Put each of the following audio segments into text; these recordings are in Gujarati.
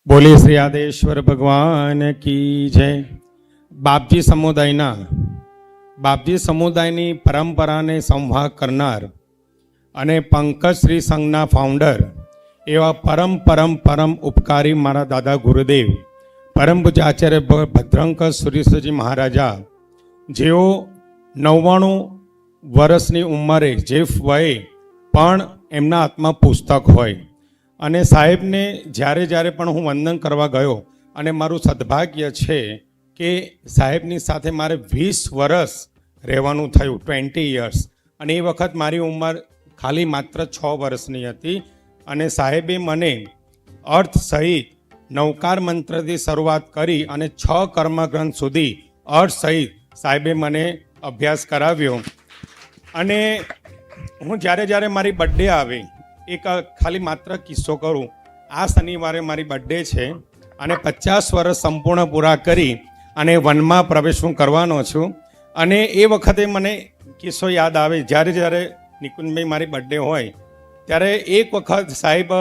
બોલીએ શ્રી આદેશ્વર ભગવાન કી જય. બાપજી સમુદાયની પરંપરાને સંવાહ કરનાર અને પંકજ શ્રી સંઘના ફાઉન્ડર એવા પરમ ઉપકારી મારા દાદા ગુરુદેવ પરમ પૂજ્ય આચાર્ય ભદ્રંકર સુરેશ્વરજી મહારાજા, જેઓ 99 વર્ષની ઉંમરે જે વયે પણ એમના હાથમાં પુસ્તક હોય, અને સાહેબને જ્યારે પણ હું વંદન કરવા ગયો, અને મારું સદભાગ્ય છે કે સાહેબની સાથે મારે 20 વર્ષ રહેવાનું થયું, 20 years. અને એ વખત મારી ઉંમર ખાલી માત્ર 6 વર્ષની હતી, અને સાહેબે મને અર્થ સહિત નવકાર મંત્રથી શરૂઆત કરી અને 6 કર્મગ્રંથ સુધી અર્થ સહિત સાહેબે મને અભ્યાસ કરાવ્યો. અને હું જ્યારે મારી બર્થડે આવે, એક ખાલી માત્ર કિસ્સો કરું. આ શનિવારે મારી બર્થડે છે અને 50 વર્ષ સંપૂર્ણ પૂરા કરી અને વનમાં પ્રવેશ હું કરવાનો છું. અને એ વખતે મને કિસ્સો યાદ આવે, જ્યારે નિકુંજભાઈ મારી બર્થડે હોય ત્યારે એક વખત સાહેબ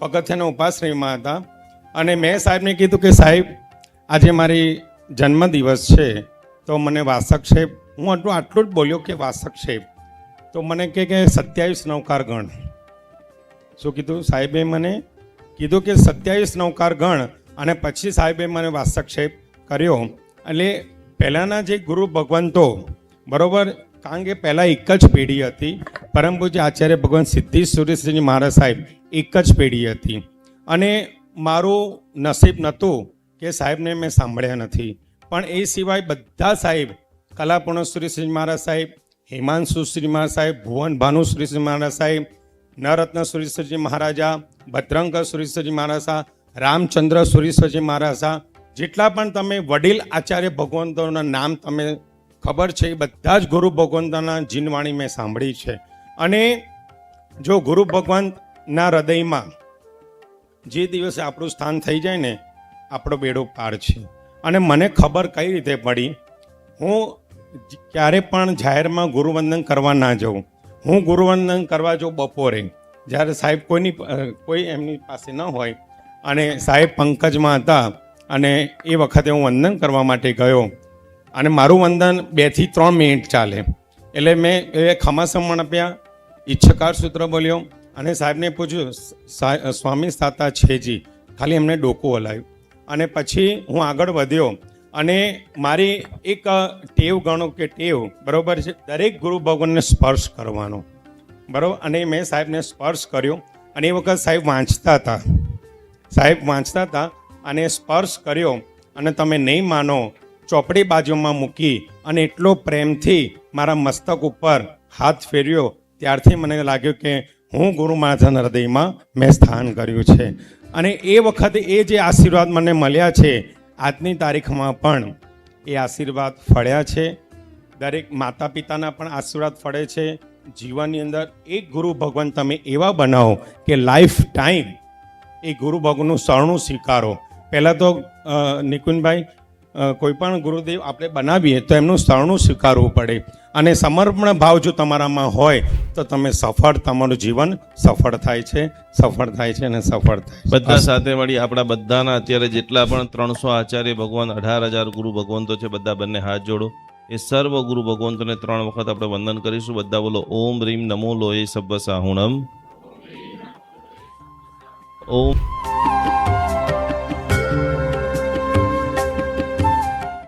પગથિયાના ઉપાશ્રયમાં હતા, અને મેં સાહેબને કીધું કે સાહેબ, આજે મારી જન્મદિવસ છે તો મને વાસક સાહેબ, હું આટલું જ બોલ્યો કે વાસક સાહેબ, તો મને કે 27 નવકાર ગણ. શું કીધું સાહેબે? મને કીધું કે 27 નવકાર ગણ. અને પછી સાહેબે મને વાસક સાહેબ કર્યો. એટલે પહેલાંના જે ગુરુ ભગવંતો, બરાબર, કારણ કે પહેલાં એક જ પેઢી હતી, પરમ પૂજ્ય આચાર્ય ભગવાન સિદ્ધિ સુરેશ્વરજી મહારાજ સાહેબ એક જ પેઢી હતી. અને મારું નસીબ નહોતું કે સાહેબને મેં સાંભળ્યા નથી, પણ એ સિવાય બધા સાહેબ, કલાપૂર્ણ સુરેશ્વરજી મહારાજ સાહેબ, હિમાંશુ શ્રી મહારાજ સાહેબ, ભુવન ભાનુ સુરેશ્વરજી મહારાજ સાહેબ, નરત્ન સુરેશ્વરજી મહારાજા, ભદ્રંકર સુરેશ્વરજી મહારાજા, રામચંદ્ર સુરેશ્વરજી મહારાજા, જેટલા પણ તમે વડીલ આચાર્ય ભગવંતોના નામ તમે ખબર છે, એ બધા જ ગુરુ ભગવંતોના જીનવાણી મેં સાંભળી છે. અને જો ગુરુ ભગવંતના હૃદયમાં જે દિવસે આપણું સ્થાન થઈ જાય ને, આપણો બેડો પાર છે. અને મને ખબર કઈ રીતે પડી, હું ક્યારે પણ જાહેરમાં ગુરુવંદન કરવા ના જાઉં. હું ગુરુવંદન કરવા જાઉં બપોરે, જ્યારે સાહેબ કોઈ એમની પાસે ન હોય, અને સાહેબ પંકજમાં હતા, અને એ વખતે હું વંદન કરવા માટે ગયો. અને મારું વંદન 2 થી 3 મિનિટ ચાલે. એટલે મેં ખમાસમણ આપ્યા, ઈચ્છકાર સૂત્ર બોલ્યો, અને સાહેબને પૂછ્યું, સ્વામી સાતા છેજી, ખાલી એમને ડોકું હલાવ્યું. અને પછી હું આગળ વધ્યો, અને મારી એક ટેવ ગણો કે ટેવ, બરાબર છે, દરેક ગુરુ ભગવાનને સ્પર્શ કરવાનો, બરાબર. અને મેં સાહેબને સ્પર્શ કર્યો. અને એ વખત સાહેબ વાંચતા હતા અને સ્પર્શ કર્યો. અને તમે નહીં માનો, ચોપડી બાજુમાં મૂકી અને એટલો પ્રેમથી મારા મસ્તક ઉપર હાથ ફેર્યો. ત્યારથી મને લાગ્યું કે હું ગુરુ મહારાજના હૃદયમાં મેં સ્થાન કર્યું છે. અને એ વખતે એ જે આશીર્વાદ મને મળ્યા છે, આજની તારીખમાં પણ એ આશીર્વાદ ફળ્યા છે. દરેક માતા પિતાના પણ આશીર્વાદ ફળે છે. જીવનની અંદર એક ગુરુ ભગવાન તમે એવા બનાવો કે લાઈફ ટાઈમ એ ગુરુ ભગવાનનું શરણું સ્વીકારો. પહેલાં તો નિકુંજભાઈ, કોઈ પણ ગુરુદેવ આપણે બનાવીએ તો એમનું શરણું સ્વીકારવું પડે. અને સમર્પણ ભાવ જો તમારામાં હોય તો તમારું જીવન સફળ થાય છે અને સફળ થાય. બધા સાથે મળી આપણા બધાના અત્યારે જેટલા પણ 300 આચાર્ય ભગવાન, 18,000 ગુરુ ભગવંતો છે, બધા બંને હાથ જોડો. એ સર્વ ગુરુ ભગવંતોને 3 વખત આપણે વંદન કરીશું. બધા બોલો ઓમ રીમ નમો લોય સબ્બ સાહુણમ. ઓમ